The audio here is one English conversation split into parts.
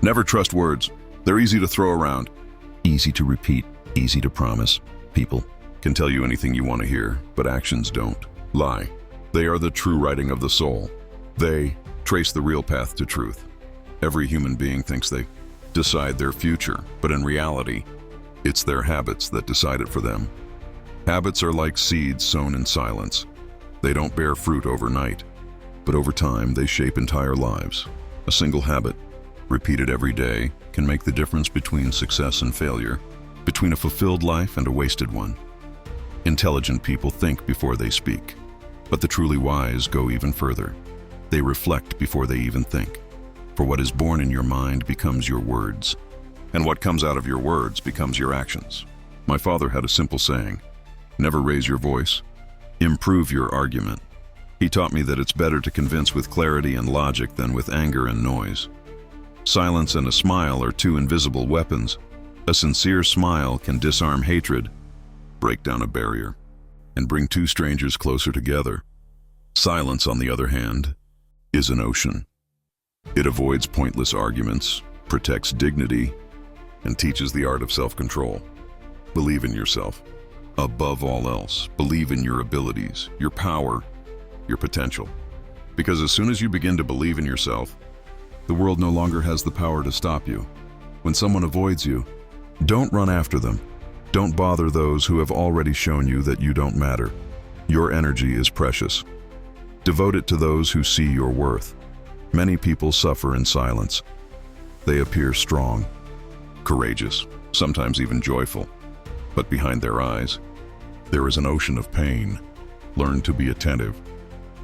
Never trust words. They're easy to throw around, easy to repeat, easy to promise. People can tell you anything you want to hear, but actions don't. Lie. They are the true writing of the soul. They trace the real path to truth. Every human being thinks they decide their future, but in reality, it's their habits that decide it for them. Habits are like seeds sown in silence. They don't bear fruit overnight, but over time they shape entire lives. A single habit, repeated every day, can make the difference between success and failure, between a fulfilled life and a wasted one. Intelligent people think before they speak, but the truly wise go even further. They reflect before they even think. For what is born in your mind becomes your words, and what comes out of your words becomes your actions. My father had a simple saying, never raise your voice, improve your argument. He taught me that it's better to convince with clarity and logic than with anger and noise. Silence and a smile are two invisible weapons. A sincere smile can disarm hatred, break down a barrier, and bring two strangers closer together. Silence, on the other hand, is an ocean. It avoids pointless arguments, protects dignity, and teaches the art of self-control. Believe in yourself. Above all else, believe in your abilities, your power, your potential. Because as soon as you begin to believe in yourself, the world no longer has the power to stop you. When someone avoids you, don't run after them. Don't bother those who have already shown you that you don't matter. Your energy is precious. Devote it to those who see your worth. Many people suffer in silence. They appear strong, courageous, sometimes even joyful. But behind their eyes, there is an ocean of pain. Learn to be attentive.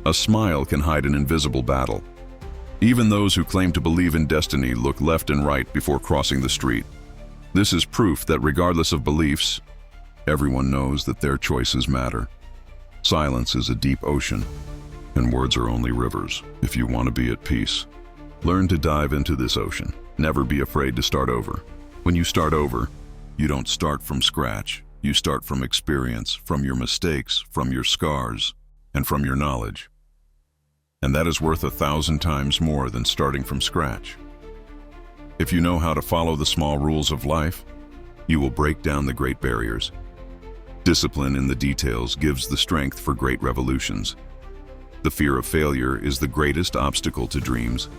A smile can hide an invisible battle. Even those who claim to believe in destiny look left and right before crossing the street. This is proof that regardless of beliefs, everyone knows that their choices matter. Silence is a deep ocean, and words are only rivers. If you want to be at peace, learn to dive into this ocean. Never be afraid to start over. When you start over, you don't start from scratch. You start from experience, from your mistakes, from your scars, and from your knowledge. And that is worth 1,000 times more than starting from scratch. If you know how to follow the small rules of life, you will break down the great barriers. Discipline in the details gives the strength for great revolutions. The fear of failure is the greatest obstacle to dreams.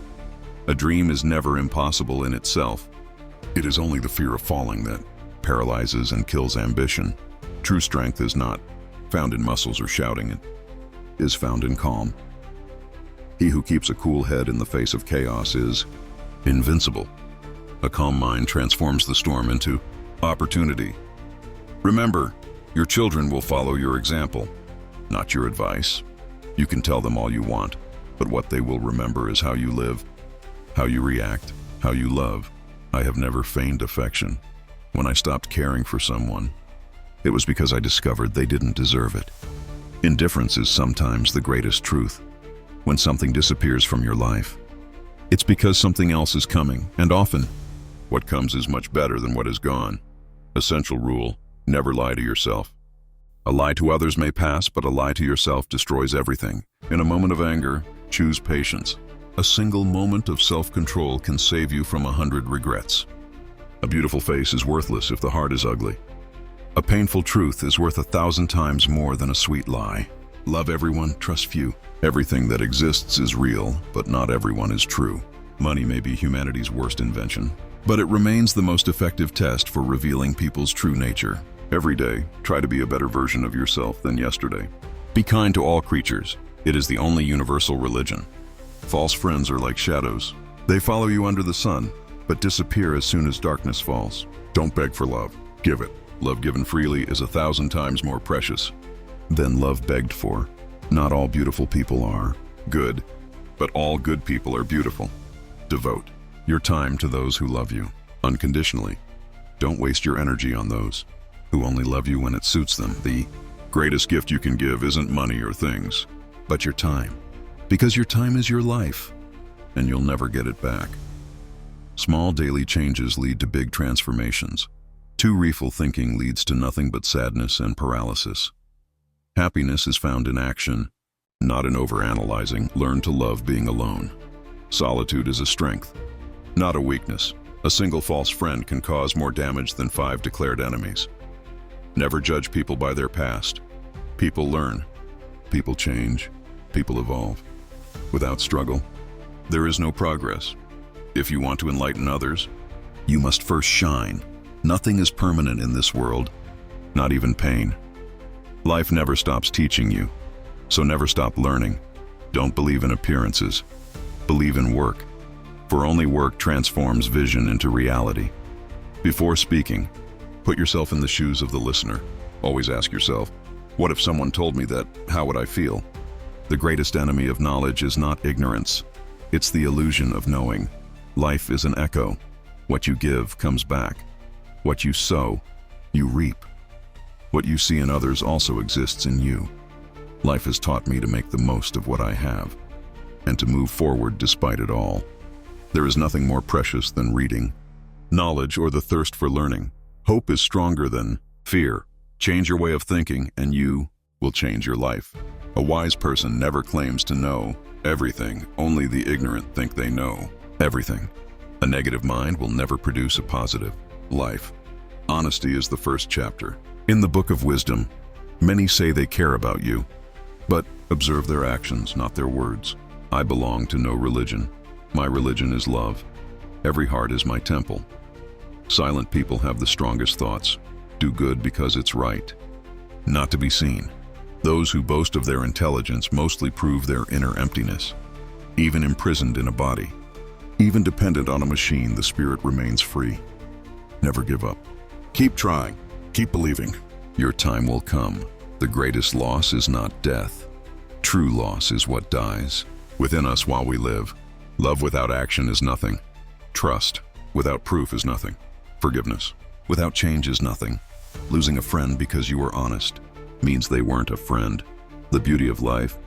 A dream is never impossible in itself. It is only the fear of falling that paralyzes and kills ambition. True strength is not found in muscles or shouting. It is found in calm. He who keeps a cool head in the face of chaos is invincible. A calm mind transforms the storm into opportunity. Remember, your children will follow your example, not your advice. You can tell them all you want, but what they will remember is how you live, how you react, how you love. I have never feigned affection. When I stopped caring for someone, it was because I discovered they didn't deserve it. Indifference is sometimes the greatest truth. When something disappears from your life, it's because something else is coming, and often, what comes is much better than what is gone. Essential rule, never lie to yourself. A lie to others may pass, but a lie to yourself destroys everything. In a moment of anger, choose patience. A single moment of self-control can save you from 100 regrets. A beautiful face is worthless if the heart is ugly. A painful truth is worth 1,000 times more than a sweet lie. Love everyone, trust few. Everything that exists is real, but not everyone is true. Money may be humanity's worst invention, but it remains the most effective test for revealing people's true nature. Every day, try to be a better version of yourself than yesterday. Be kind to all creatures. It is the only universal religion. False friends are like shadows. They follow you under the sun, but disappear as soon as darkness falls. Don't beg for love, give it. Love given freely is 1,000 times more precious than love begged for. Not all beautiful people are good, but all good people are beautiful. Devote your time to those who love you unconditionally. Don't waste your energy on those who only love you when it suits them. The greatest gift you can give isn't money or things, but your time. Because your time is your life, and you'll never get it back. Small daily changes lead to big transformations. Too reeful thinking leads to nothing but sadness and paralysis. Happiness is found in action, not in overanalyzing. Learn to love being alone. Solitude is a strength. not a weakness. A single false friend can cause more damage than 5 declared enemies. Never judge people by their past. People learn. People change. People evolve. Without struggle, there is no progress. If you want to enlighten others, you must first shine. Nothing is permanent in this world, not even pain. Life never stops teaching you, so never stop learning. Don't believe in appearances. Believe in work, for only work transforms vision into reality. Before speaking, put yourself in the shoes of the listener. Always ask yourself, what if someone told me that? How would I feel? The greatest enemy of knowledge is not ignorance. It's the illusion of knowing. Life is an echo. What you give comes back. What you sow, you reap. What you see in others also exists in you. Life has taught me to make the most of what I have, and to move forward despite it all. There is nothing more precious than reading, knowledge, or the thirst for learning. Hope is stronger than fear. Change your way of thinking, and you will change your life. A wise person never claims to know everything. Only the ignorant think they know everything. A negative mind will never produce a positive life. Honesty is the first chapter. In the Book of Wisdom, many say they care about you, but observe their actions, not their words. I belong to no religion. My religion is love. Every heart is my temple. Silent people have the strongest thoughts. Do good because it's right, not to be seen. Those who boast of their intelligence mostly prove their inner emptiness. Even imprisoned in a body, even dependent on a machine, the spirit remains free. Never give up. Keep trying. Keep believing. Your time will come. The greatest loss is not death. True loss is what dies within us while we live. Love without action is nothing. Trust without proof is nothing. Forgiveness without change is nothing. Losing a friend because you were honest means they weren't a friend. The beauty of life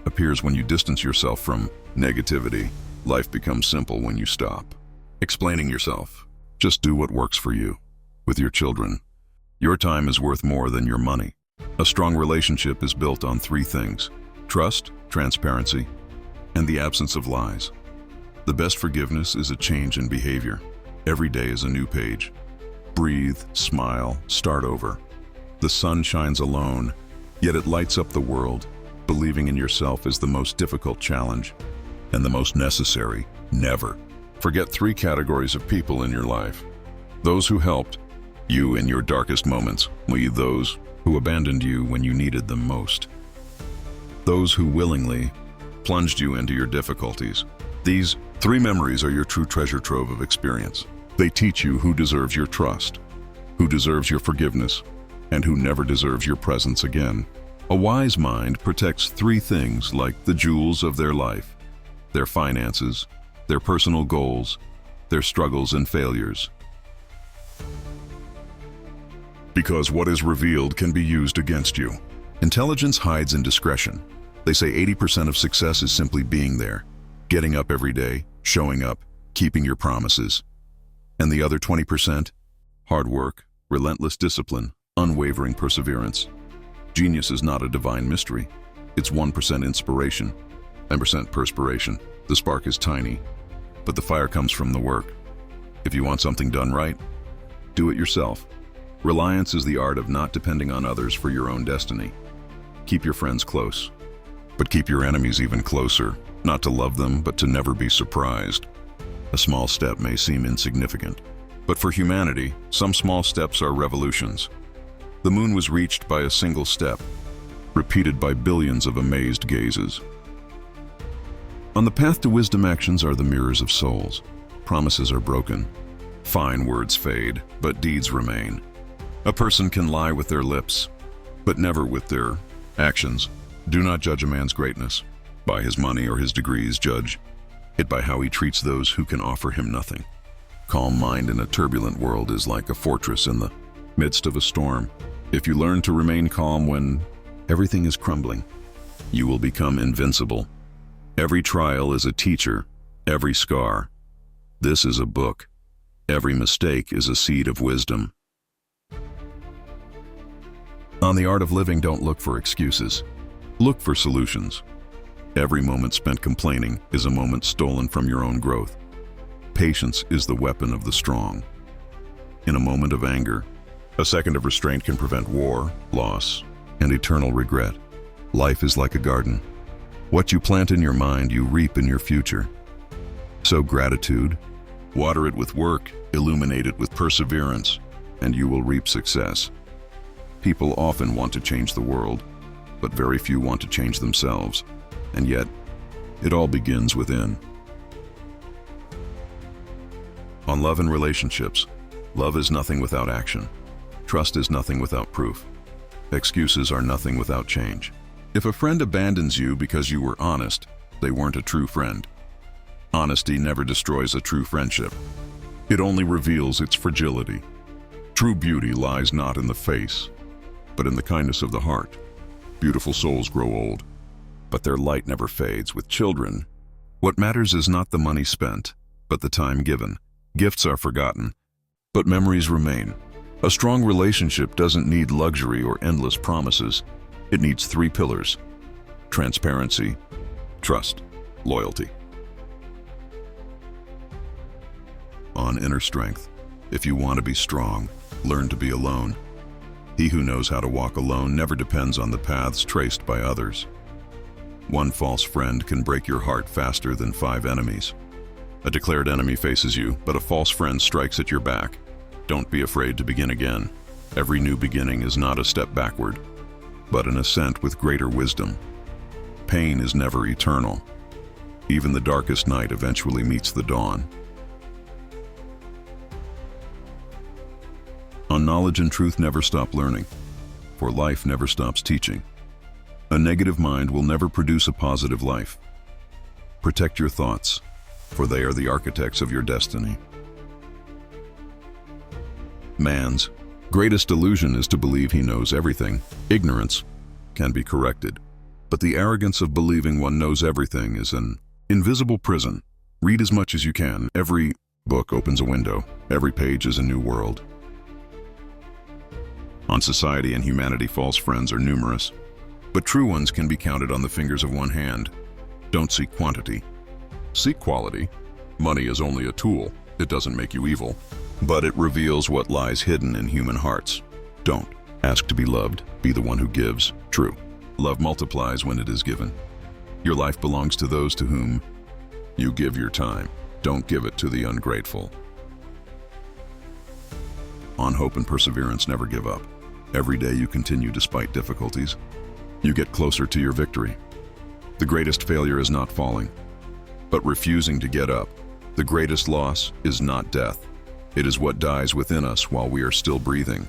appears when you distance yourself from negativity. Life becomes simple when you stop explaining yourself. Just do what works for you. With your children, your time is worth more than your money. A strong relationship is built on 3 things: trust, transparency, and the absence of lies. The best forgiveness is a change in behavior. Every day is a new page. Breathe, smile, start over. The sun shines alone, yet it lights up the world. Believing in yourself is the most difficult challenge, and the most necessary. Never forget 3 categories of people in your life: those who helped you in your darkest moments, those who abandoned you when you needed them most, those who willingly plunged you into your difficulties. These 3 memories are your true treasure trove of experience. They teach you who deserves your trust, who deserves your forgiveness, and who never deserves your presence again. A wise mind protects 3 things like the jewels of their life: their finances, their personal goals, their struggles and failures. Because what is revealed can be used against you. Intelligence hides in discretion. They say 80% of success is simply being there, getting up every day, showing up, keeping your promises. And the other 20%? Hard work, relentless discipline, unwavering perseverance. Genius is not a divine mystery. It's 1% inspiration, 10% perspiration. The spark is tiny, but the fire comes from the work. If you want something done right, do it yourself. Reliance is the art of not depending on others for your own destiny. Keep your friends close, but keep your enemies even closer. Not to love them, but to never be surprised. A small step may seem insignificant, but for humanity, some small steps are revolutions. The moon was reached by a single step, repeated by billions of amazed gazes. On the path to wisdom, actions are the mirrors of souls. Promises are broken. Fine words fade, but deeds remain. A person can lie with their lips, but never with their actions. Do not judge a man's greatness by his money or his degrees. Judge it by how he treats those who can offer him nothing. Calm mind in a turbulent world is like a fortress in the midst of a storm. If you learn to remain calm when everything is crumbling, you will become invincible. Every trial is a teacher, every scar. This is a book. Every mistake is a seed of wisdom. On the art of living, don't look for excuses. Look for solutions. Every moment spent complaining is a moment stolen from your own growth. Patience is the weapon of the strong. In a moment of anger, a second of restraint can prevent war, loss, and eternal regret. Life is like a garden. What you plant in your mind, you reap in your future. Sow gratitude, water it with work, illuminate it with perseverance, and you will reap success. People often want to change the world, but very few want to change themselves. And yet, it all begins within. On love and relationships, love is nothing without action. Trust is nothing without proof. Excuses are nothing without change. If a friend abandons you because you were honest, they weren't a true friend. Honesty never destroys a true friendship. It only reveals its fragility. True beauty lies not in the face, but in the kindness of the heart. Beautiful souls grow old, but their light never fades. With children, what matters is not the money spent, but the time given. Gifts are forgotten, but memories remain. A strong relationship doesn't need luxury or endless promises. It needs 3 pillars: transparency, trust, loyalty. On inner strength. If you want to be strong, learn to be alone. He who knows how to walk alone never depends on the paths traced by others. One false friend can break your heart faster than 5 enemies. A declared enemy faces you, but a false friend strikes at your back. Don't be afraid to begin again. Every new beginning is not a step backward, but an ascent with greater wisdom. Pain is never eternal. Even the darkest night eventually meets the dawn. On knowledge and truth, never stop learning, for life never stops teaching. A negative mind will never produce a positive life. Protect your thoughts, for they are the architects of your destiny. Man's greatest illusion is to believe he knows everything. Ignorance can be corrected, but the arrogance of believing one knows everything is an invisible prison. Read as much as you can. Every book opens a window. Every page is a new world. On society and humanity, false friends are numerous, but true ones can be counted on the fingers of one hand. Don't seek quantity. Seek quality. Money is only a tool. It doesn't make you evil, but it reveals what lies hidden in human hearts. Don't ask to be loved. Be the one who gives. True. Love multiplies when it is given. Your life belongs to those to whom you give your time. Don't give it to the ungrateful. On hope and perseverance, never give up. Every day you continue despite difficulties. You get closer to your victory. The greatest failure is not falling, but refusing to get up. The greatest loss is not death. It is what dies within us while we are still breathing.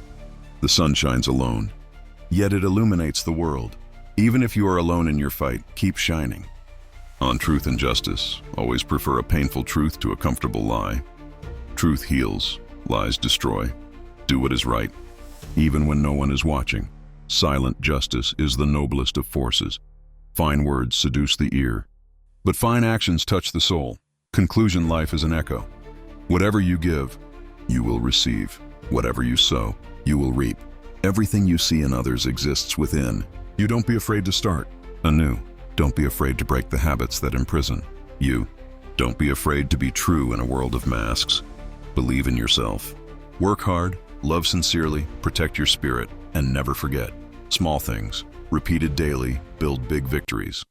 The sun shines alone, yet it illuminates the world. Even if you are alone in your fight, keep shining. On truth and justice, always prefer a painful truth to a comfortable lie. Truth heals, lies destroy. Do what is right, even when no one is watching. Silent justice is the noblest of forces. Fine words seduce the ear, but fine actions touch the soul. Conclusion: life is an echo. Whatever you give, you will receive. Whatever you sow, you will reap. Everything you see in others exists within. You don't be afraid to start anew. Don't be afraid to break the habits that imprison you. Don't be afraid to be true in a world of masks. Believe in yourself. Work hard, love sincerely, protect your spirit, and never forget: small things, repeated daily, build big victories.